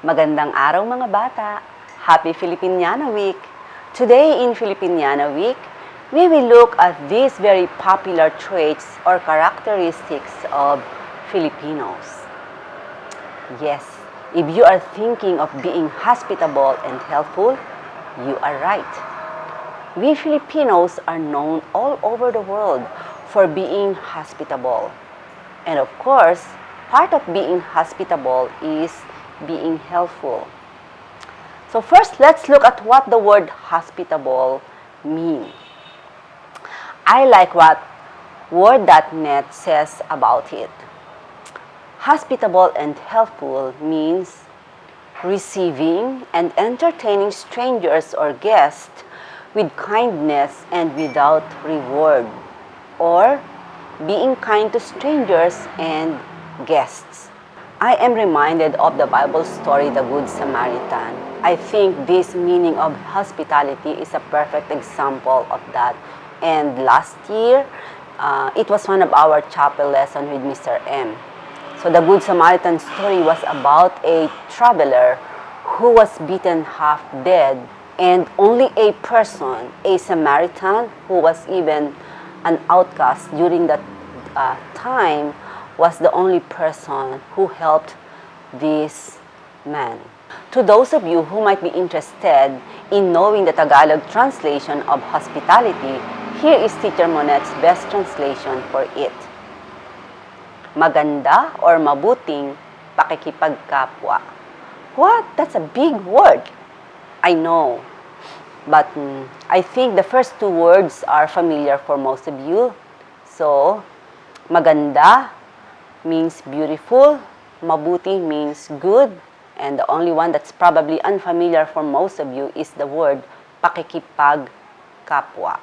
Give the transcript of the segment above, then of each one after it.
Magandang araw mga bata! Happy Filipiniana Week! Today in Filipiniana Week, we will look at these very popular traits or characteristics of Filipinos. Yes, if you are thinking of being hospitable and helpful, you are right. We Filipinos are known all over the world for being hospitable. And of course, part of being hospitable is being helpful. So first, let's look at what the word hospitable means. I like what word.net says about it. Hospitable and helpful means receiving and entertaining strangers or guests with kindness and without reward, or being kind to strangers and guests. I am reminded of the Bible story, the Good Samaritan. I think this meaning of hospitality is a perfect example of that. And last year, it was one of our chapel lessons with Mr. M. So the Good Samaritan story was about a traveler who was beaten half dead, and only a person, a Samaritan, who was even an outcast during that time, was the only person who helped this man. To those of you who might be interested in knowing the Tagalog translation of hospitality, here is Teacher Monet's best translation for it. Maganda or mabuting pakikipagkapwa. What? That's a big word. I know. But I think the first two words are familiar for most of you. So, maganda means beautiful, mabuti means good, and the only one that's probably unfamiliar for most of you is the word pakikipagkapwa.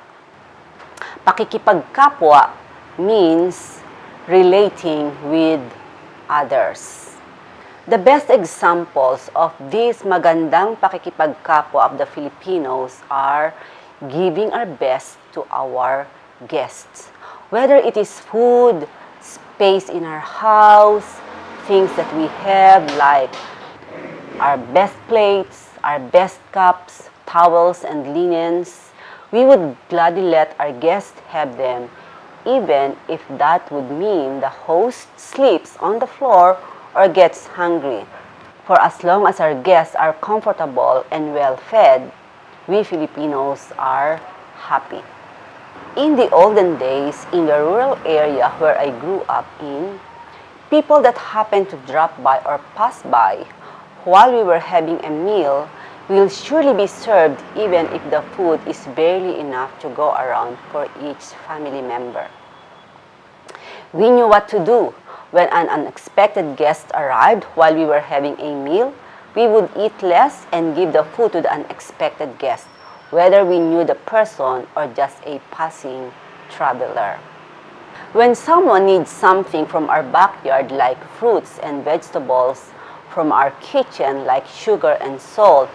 Pakikipagkapwa means relating with others. The best examples of this magandang pakikipagkapwa of the Filipinos are giving our best to our guests. Whether it is food, space in our house, things that we have like our best plates, our best cups, towels, and linens, we would gladly let our guests have them, even if that would mean the host sleeps on the floor or gets hungry. For as long as our guests are comfortable and well fed, we Filipinos are happy. In the olden days, in the rural area where I grew up in, people that happened to drop by or pass by while we were having a meal will surely be served even if the food is barely enough to go around for each family member. We knew what to do. When an unexpected guest arrived while we were having a meal, we would eat less and give the food to the unexpected guest, whether we knew the person or just a passing traveler. When someone needs something from our backyard like fruits and vegetables, from our kitchen like sugar and salt,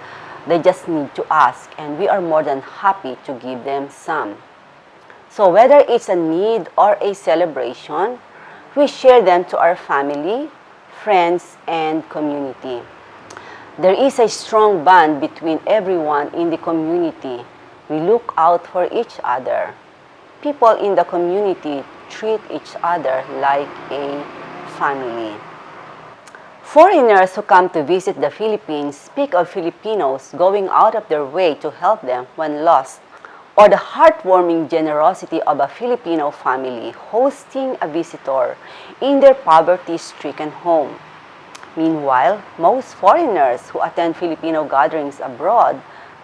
they just need to ask, and we are more than happy to give them some. So whether it's a need or a celebration, we share them to our family, friends, and community. There is a strong bond between everyone in the community. We look out for each other. People in the community treat each other like a family. Foreigners who come to visit the Philippines speak of Filipinos going out of their way to help them when lost, or the heartwarming generosity of a Filipino family hosting a visitor in their poverty-stricken home. Meanwhile, most foreigners who attend Filipino gatherings abroad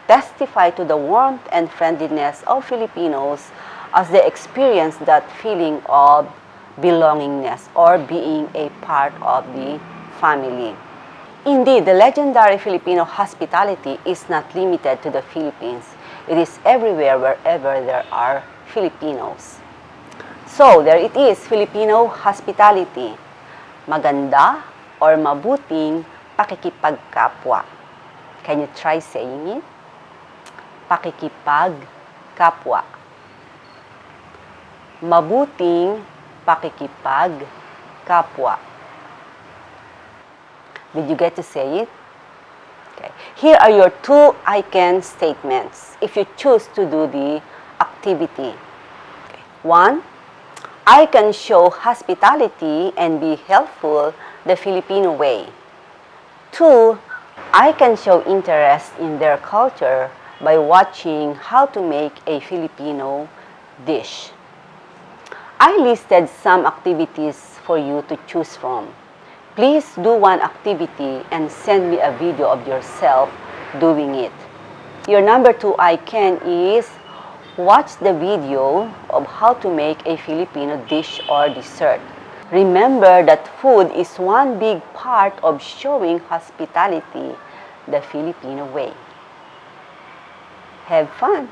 testify to the warmth and friendliness of Filipinos as they experience that feeling of belongingness or being a part of the family. Indeed, the legendary Filipino hospitality is not limited to the Philippines. It is everywhere wherever there are Filipinos. So, there it is, Filipino hospitality. Maganda or mabuting pakikipagkapwa. Can you try saying it? Pakikipagkapwa. Mabuting pakikipagkapwa. Did you get to say it? Okay. Here are your two I can statements if you choose to do the activity. Okay. 1. I can show hospitality and be helpful the Filipino way. 2. I can show interest in their culture by watching how to make a Filipino dish. I listed some activities for you to choose from. Please do one activity and send me a video of yourself doing it. Your number 2 I can is watch the video of how to make a Filipino dish or dessert. Remember that food is one big part of showing hospitality the Filipino way. Have fun!